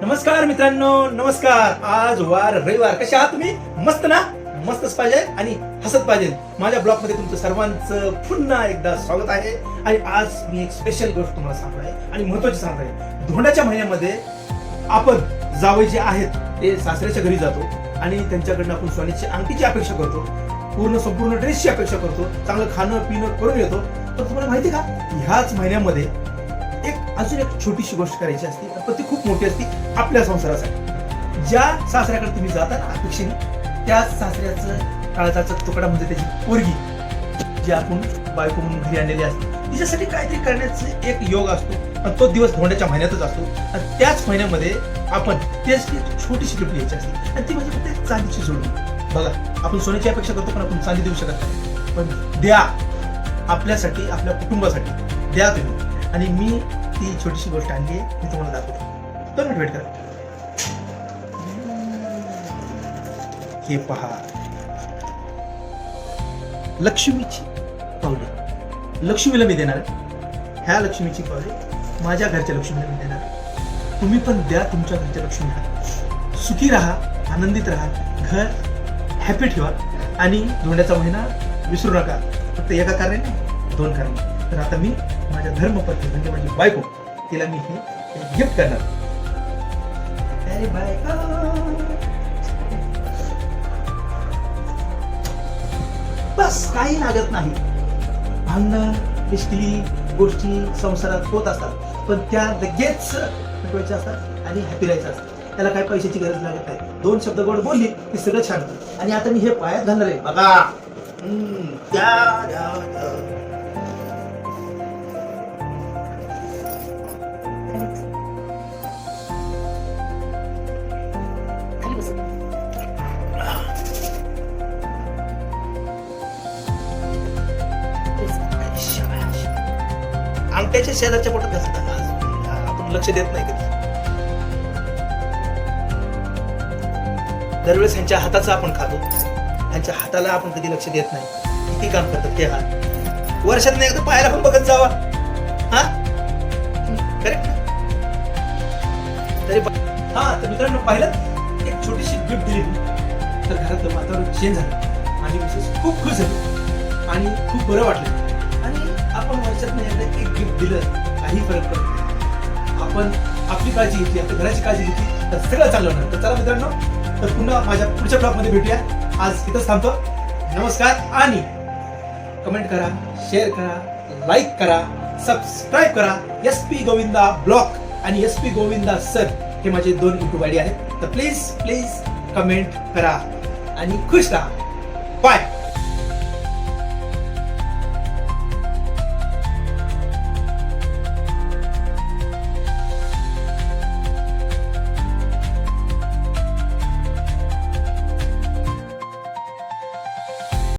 नमस्कार मित्रांनो, नमस्कार. आज वार रविवार. कसे आहात तुम्ही? मस्त ना? मस्तच पाहिजे आणि हसत पाहिजे. माझ्या ब्लॉग मध्ये तुमचं सर्वांचं पुन्हा एकदा स्वागत आहे. आणि आज मी एक स्पेशल गोष्ट तुम्हाला सांगणार आहे आणि महत्वाची सांगणार आहे. धोंड्याच्या महिन्यामध्ये आपण जावई जे आहेत ते सासऱ्याच्या घरी जातो आणि त्यांच्याकडनं आपण सोन्याची अंगठीची अपेक्षा करतो, संपूर्ण ड्रेसची अपेक्षा करतो, चांगलं खाणं पिणं करून येतो. पण तुम्हाला माहिती का, ह्याच महिन्यामध्ये अजून एक छोटीशी गोष्ट करायची असते, पण ती खूप मोठी असते आपल्या संसारासाठी. ज्या सासऱ्याकडे तुम्ही जाता ना अपेक्षेने, त्या सासऱ्याचं काळजाचा तुकडा म्हणजे त्याची पोरगी जी आपण बायको म्हणून घरी आणलेली असते, तिच्यासाठी काहीतरी करण्याचा एक योग असतो. आणि तो दिवस धोंड्याच्या महिन्यातच असतो. आणि त्याच महिन्यामध्ये आपण त्याची छोटीशी गिफ्ट घ्यायची असते आणि ती म्हणजे फक्त एक चांदीची जोडणी. बघा, आपण सोन्याची अपेक्षा करतो पण आपण चांदी देऊ शकत नाही. पण द्या, आपल्यासाठी, आपल्या कुटुंबासाठी द्या तुम्ही. आणि मी ती छोटीशी गोष्ट आणली आहे, मी तुम्हाला दाखवतो. 2 मिनिट वेट करा. हे पहा, लक्ष्मीची पावले. लक्ष्मीला मी देणार आहे. ह्या लक्ष्मीची पावले माझ्या घरच्या लक्ष्मीला मी देणार आहे. तुम्ही पण द्या तुमच्या घरच्या लक्ष्मीला. सुखी राहा, आनंदित राहा, घर हॅपी ठेवा. आणि धोंड्याचा महिना विसरू नका. फक्त एका कारणाने, 2 कारणे. तर आता मी माझ्या धर्मपत्नी म्हणजे माझी बायको, तिला मी हे गिफ्ट करणार. अरे बायको, बस काही लागत नाही. भांडण पिष्टी गोष्टी संसारात होत असतात, पण त्या लगेच मिटवायच्या असतात आणि हॅपी राहायचं असतं. त्याला काय पैशाची गरज लागत नाही. 2 शब्द गोड बोलली की सगळं छान होतं. आणि आता मी हे पायात घालणार आहे. बघा, अंगठ्याच्या शेजारच्या पोटात घालतात. आपण लक्ष देत नाही कधी. दरवेळेस ह्यांच्या हाताचं आपण खातो, ह्यांच्या हाताला आपण कधी लक्ष देत नाही. किती काम करतात ते हात. वर्षात नाही एकदा पाहायला पण बघत जावा. हा, करेक्ट. तरी तर मित्रांनो, पाहिलं, एक छोटीशी गिफ्ट दिली तर घरातलं वातावरण चेंज झालं. माझी मिसेस खूप खुश झाली आणि खूप बरं वाटलं. आणि आपण वर्षात नाही एकदा एक गिफ्ट दिलं, काही फरक पडत नाही. आपण आपली काळजी घेतली, आपल्या घराची काळजी घेतली तर सगळं चांगलं होणार. तर चला मित्रांनो, तर पुन्हा माझ्या पुढच्या ब्लॉग मध्ये भेटूया. आज इथंच थांबतो. नमस्कार. आणि कमेंट करा, शेअर करा, लाईक करा, सबस्क्राईब करा. SP गोविंदा ब्लॉग आणि SP गोविंदा सर हे माझे 2 YouTube ID आहेत. तर प्लीज कमेंट करा आणि खुश राहा. बाय.